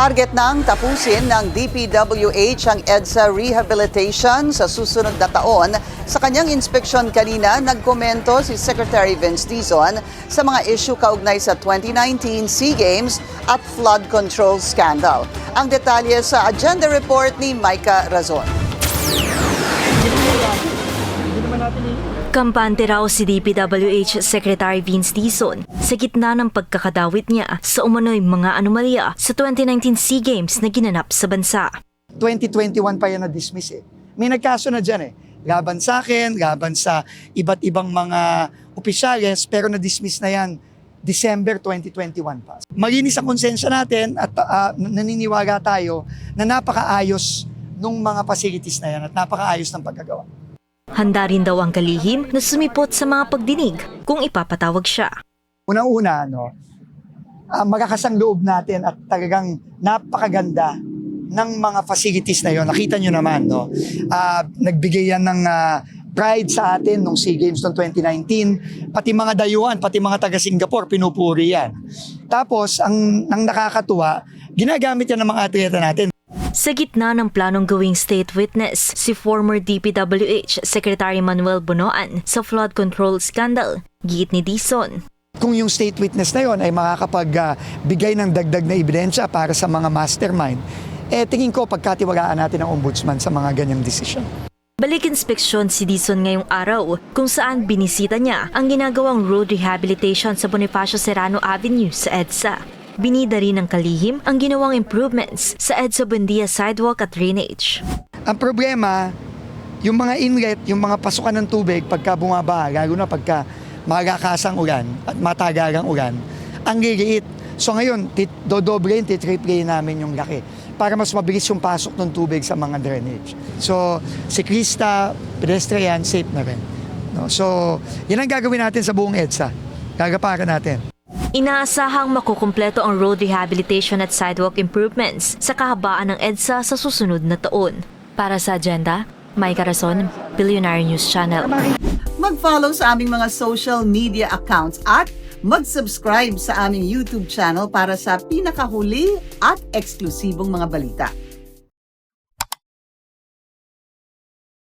Target ng tapusin ng DPWH ang EDSA rehabilitation sa susunod na taon. Sa kanyang inspeksyon kanina, nagkomento si Secretary Vince Dizon sa mga issue kaugnay sa 2019 SEA Games at flood control scandal. Ang detalye sa agenda report ni Micah Razon. Kampante raw si DPWH Secretary Vince Dizon sa gitna ng pagkakadawit niya sa umano'y mga anomalya sa 2019 SEA Games na ginanap sa bansa. 2021 pa yan na-dismiss eh. May nagkaso na dyan eh. Laban sa akin, laban sa iba't ibang mga opisyales, pero na-dismiss na yan December 2021 pa. Malinis ang konsensya natin at naniniwala tayo na napakaayos ng mga facilities na yan at napakaayos ng pagkagawa. Handa rin daw ang kalihim na sumipot sa mga pagdinig kung ipapatawag siya. Unang-una, makakasang loob natin at talagang napakaganda ng mga facilities na yon. Nakita nyo naman, nagbigay yan ng pride sa atin nung SEA Games noong 2019. Pati mga dayuhan, pati mga taga-Singapore, pinupuri yan. Tapos, ang nakakatuwa, ginagamit yan ng mga atleta natin. Sa gitna ng planong gawing state witness, si former DPWH Secretary Manuel Bunoan sa flood control scandal, giit ni Dizon. Kung yung state witness na yon ay makakapagbigay ng dagdag na ebidensya para sa mga mastermind, tingin ko pagkatiwalaan natin ang ombudsman sa mga ganyang desisyon. Balik inspeksyon si Dizon ngayong araw kung saan binisita niya ang ginagawang road rehabilitation sa Bonifacio Serrano Avenue sa EDSA. Binida rin ng kalihim ang ginawang improvements sa EDSA Buendia sidewalk at drainage. Ang problema, yung mga inlet, yung mga pasukan ng tubig pagka bumabaha, lalo na pagka magakasang ulan at matagagang ulan, ang liliit. So ngayon, dodoblein, titriplein namin yung laki para mas mabilis yung pasok ng tubig sa mga drainage. So, siklista, pedestrian, safe na rin. So, yan ang gagawin natin sa buong EDSA. Gagaparan natin. Inaasahang makukumpleto ang road rehabilitation at sidewalk improvements sa kahabaan ng EDSA sa susunod na taon. Para sa agenda, Micah Razon, Billionaire News Channel. Mag-follow sa aming mga social media accounts at mag-subscribe sa aming YouTube channel para sa pinakahuli at eksklusibong mga balita.